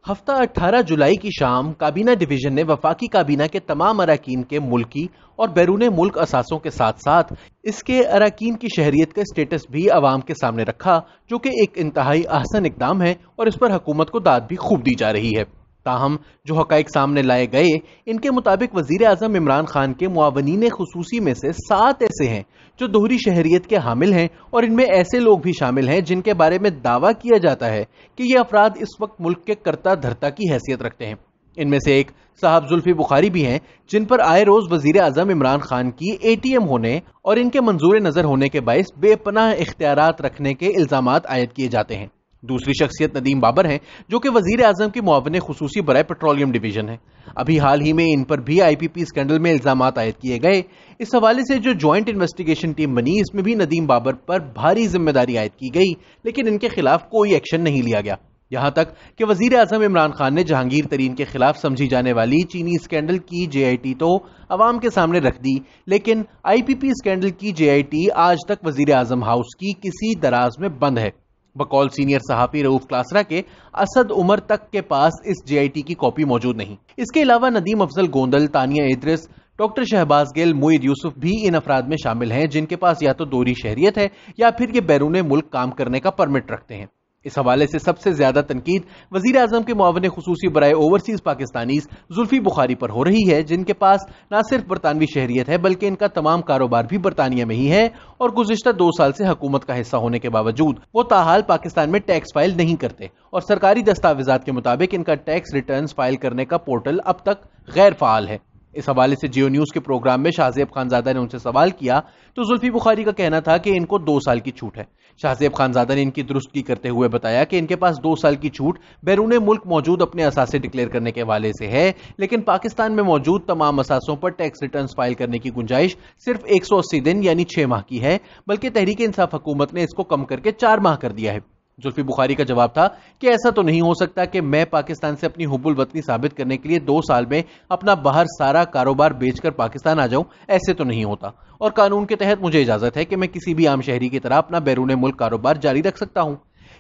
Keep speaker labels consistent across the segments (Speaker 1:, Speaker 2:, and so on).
Speaker 1: ہفتہ 18 جولائی کی شام کابینہ ڈویژن نے وفاقی کابینہ کے تمام اراکین کے ملکی اور بیرون ملک اثاثوں کے ساتھ ساتھ اس کے اراکین کی شہریت کا اسٹیٹس بھی عوام کے سامنے رکھا، جو کہ ایک انتہائی احسن اقدام ہے اور اس پر حکومت کو داد بھی خوب دی جا رہی ہے۔ تاہم جو حقائق سامنے لائے گئے ان کے مطابق وزیر اعظم عمران خان کے معاونین خصوصی میں سے 7 ایسے ہیں جو دوہری شہریت کے حامل ہیں، اور ان میں ایسے لوگ بھی شامل ہیں جن کے بارے میں دعویٰ کیا جاتا ہے کہ یہ افراد اس وقت ملک کے کرتا دھرتا کی حیثیت رکھتے ہیں۔ ان میں سے ایک صاحب زلفی بخاری بھی ہیں، جن پر آئے روز وزیر اعظم عمران خان کی اے ٹی ایم ہونے اور ان کے منظور نظر ہونے کے باعث بے پناہ اختیارات رکھنے کے الزامات عائد کیے جاتے ہیں۔ دوسری شخصیت ندیم بابر ہیں، جو کہ وزیر اعظم کی معاون خصوصی برائے پیٹرولیم ڈویژن ہے۔ ابھی حال ہی میں ان پر بھی آئی پی پی اسکینڈل میں الزامات عائد کیے گئے۔ اس حوالے سے جو جوائنٹ انویسٹیگیشن ٹیم بنی، اس میں بھی ندیم بابر پر بھاری ذمہ داری عائد کی گئی، لیکن ان کے خلاف کوئی ایکشن نہیں لیا گیا۔ یہاں تک کہ وزیر اعظم عمران خان نے جہانگیر ترین کے خلاف سمجھی جانے والی چینی اسکینڈل کی جے آئی ٹی تو عوام کے سامنے رکھ دی، لیکن آئی پی پی اسکینڈل کی جے آئی ٹی آج تک وزیر اعظم ہاؤس کی کسی دراز میں بند ہے۔ بقول سینئر صحافی رؤوف کلاسرا کے اسد عمر تک کے پاس اس جے آئی ٹی کی کاپی موجود نہیں۔ اس کے علاوہ ندیم افضل گوندل، تانیہ ادریس، ڈاکٹر شہباز گل، موید یوسف بھی ان افراد میں شامل ہیں جن کے پاس یا تو دوہری شہریت ہے یا پھر یہ بیرون ملک کام کرنے کا پرمٹ رکھتے ہیں۔ اس حوالے سے سب سے زیادہ تنقید وزیر اعظم کے معاون خصوصی برائے اوورسیز پاکستانیز زلفی بخاری پر ہو رہی ہے، جن کے پاس نہ صرف برطانوی شہریت ہے بلکہ ان کا تمام کاروبار بھی برطانیہ میں ہی ہے، اور گزشتہ 2 سال سے حکومت کا حصہ ہونے کے باوجود وہ تاحال پاکستان میں ٹیکس فائل نہیں کرتے، اور سرکاری دستاویزات کے مطابق ان کا ٹیکس ریٹرنز فائل کرنے کا پورٹل اب تک غیر فعال ہے۔ اس حوالے سے جیو نیوز کے پروگرام میں شاہ زیب خانزادہ نے ان سے سوال کیا تو زلفی بخاری کا کہنا تھا کہ ان کو 2 سال کی چھوٹ ہے۔ شاہ زیب خانزادہ نے ان کی درستگی کرتے ہوئے بتایا کہ ان کے پاس 2 سال کی چھوٹ بیرون ملک موجود اپنے اثاثے ڈکلیئر کرنے کے حوالے سے ہے، لیکن پاکستان میں موجود تمام اثاثوں پر ٹیکس ریٹرنز فائل کرنے کی گنجائش صرف 180 دن یعنی 6 ماہ کی ہے، بلکہ تحریک انصاف حکومت نے اس کو کم کر کے 4 ماہ کر دیا ہے۔ زلفی بخاری کا جواب تھا کہ ایسا تو نہیں ہو سکتا کہ میں پاکستان سے اپنی حب الوطنی ثابت کرنے کے لیے 2 سال میں اپنا باہر سارا کاروبار بیچ کر پاکستان آ جاؤں، ایسے تو نہیں ہوتا، اور قانون کے تحت مجھے اجازت ہے کہ میں کسی بھی عام شہری کی طرح اپنا بیرون ملک کاروبار جاری رکھ سکتا ہوں۔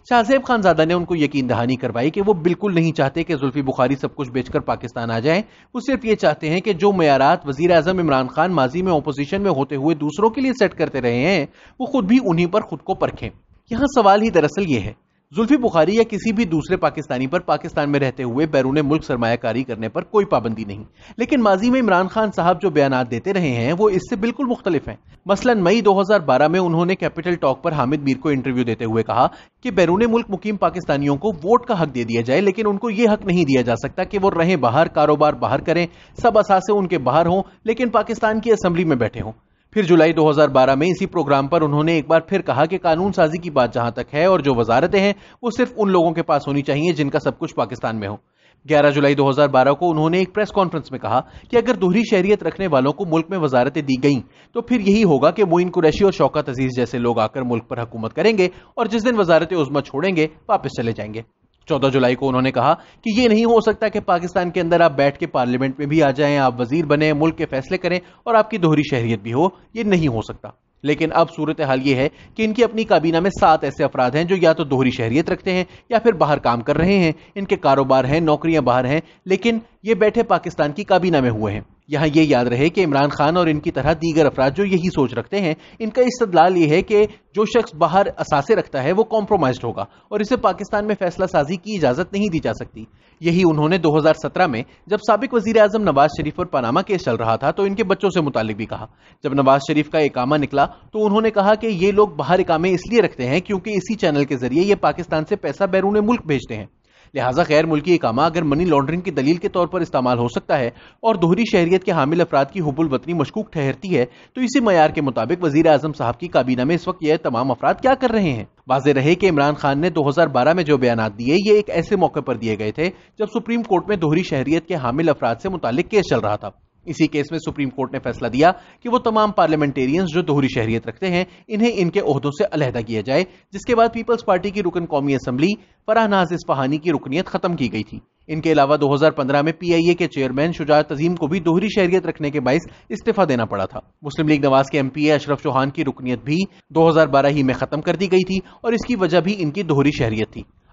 Speaker 1: شاہ زیب خانزادہ نے ان کو یقین دہانی کروائی کہ وہ بالکل نہیں چاہتے کہ زلفی بخاری سب کچھ بیچ کر پاکستان آ جائیں، وہ صرف یہ چاہتے ہیں کہ جو معیارات وزیر اعظم عمران خان ماضی میں اپوزیشن میں ہوتے ہوئے دوسروں کے لیے سیٹ کرتے رہے ہیں، وہ خود بھی انہی پر خود کو پرکھیں۔ یہاں سوال ہی دراصل یہ ہے، زلفی بخاری یا کسی بھی دوسرے پاکستانی پر پاکستان میں رہتے ہوئے بیرون ملک سرمایہ کاری کرنے پر کوئی پابندی نہیں، لیکن ماضی میں عمران خان صاحب جو بیانات دیتے رہے ہیں وہ اس سے بالکل مختلف ہیں۔ مثلا مئی 2012 میں انہوں نے کیپٹل ٹاک پر حامد میر کو انٹرویو دیتے ہوئے کہا کہ بیرون ملک مقیم پاکستانیوں کو ووٹ کا حق دے دیا جائے، لیکن ان کو یہ حق نہیں دیا جا سکتا کہ وہ رہیں باہر، کاروبار باہر کریں، سب اثاثے ان کے باہر ہوں لیکن پاکستان کی اسمبلی میں بیٹھے ہوں۔ پھر جولائی 2012 میں اسی پروگرام پر انہوں نے ایک بار پھر کہا کہ قانون سازی کی بات جہاں تک ہے اور جو وزارتیں ہیں وہ صرف ان لوگوں کے پاس ہونی چاہیے جن کا سب کچھ پاکستان میں ہو۔ 11 جولائی 2012 کو انہوں نے ایک پریس کانفرنس میں کہا کہ اگر دوہری شہریت رکھنے والوں کو ملک میں وزارتیں دی گئیں تو پھر یہی ہوگا کہ معین قریشی اور شوکت عزیز جیسے لوگ آ کر ملک پر حکومت کریں گے، اور جس دن وزارت عظمیٰ چھوڑیں گے واپس چلے جائیں گے۔ 14 جولائی کو انہوں نے کہا کہ یہ نہیں ہو سکتا کہ پاکستان کے اندر آپ بیٹھ کے پارلیمنٹ میں بھی آ جائیں، آپ وزیر بنیں، ملک کے فیصلے کریں اور آپ کی دوہری شہریت بھی ہو، یہ نہیں ہو سکتا۔ لیکن اب صورتحال یہ ہے کہ ان کی اپنی کابینہ میں 7 ایسے افراد ہیں جو یا تو دوہری شہریت رکھتے ہیں یا پھر باہر کام کر رہے ہیں، ان کے کاروبار ہیں، نوکریاں باہر ہیں، لیکن یہ بیٹھے پاکستان کی کابینہ میں ہوئے ہیں۔ یہاں یہ یاد رہے کہ عمران خان اور ان کی طرح دیگر افراد جو یہی سوچ رکھتے ہیں، ان کا استدلال یہ ہے کہ جو شخص باہر اثاثے رکھتا ہے وہ کمپرومائزڈ ہوگا اور اسے پاکستان میں فیصلہ سازی کی اجازت نہیں دی جا سکتی۔ یہی انہوں نے 2017 میں جب سابق وزیر اعظم نواز شریف پر پاناما کیس چل رہا تھا تو ان کے بچوں سے متعلق بھی کہا۔ جب نواز شریف کا اقامہ نکلا تو انہوں نے کہا کہ یہ لوگ باہر اقامے اس لیے رکھتے ہیں کیونکہ اسی چینل کے ذریعے یہ پاکستان سے پیسہ بیرون ملک بھیجتے ہیں، لہٰذا غیر ملکی اقامہ اگر منی لانڈرنگ کی دلیل کے طور پر استعمال ہو سکتا ہے اور دوہری شہریت کے حامل افراد کی حب الوطنی مشکوک ٹھہرتی ہے تو اسی معیار کے مطابق وزیر اعظم صاحب کی کابینہ میں اس وقت یہ تمام افراد کیا کر رہے ہیں؟ واضح رہے کہ عمران خان نے 2012 میں جو بیانات دیے یہ ایک ایسے موقع پر دیے گئے تھے جب سپریم کورٹ میں دوہری شہریت کے حامل افراد سے متعلق کیس چل رہا تھا۔ اسی کیس میں سپریم کورٹ نے فیصلہ دیا کہ وہ تمام پارلیمنٹیرینز جو دوہری شہریت رکھتے ہیں انہیں ان کے عہدوں سے علیحدہ کیا جائے، جس کے بعد پیپلز پارٹی کی رکن قومی اسمبلی فرح ناز اصفہانی کی رکنیت ختم کی گئی تھی۔ ان کے علاوہ 2015 میں پی آئی اے کے چیئرمین شجاعت عظیم کو بھی دوہری شہریت رکھنے کے باعث استعفیٰ دینا پڑا تھا۔ مسلم لیگ نواز کے ایم پی اے اشرف چوہان کی رکنیت بھی 2012 ہی میں ختم کر دی گئی تھی اور اس کی وجہ بھی ان کی دوہری شہریت تھی۔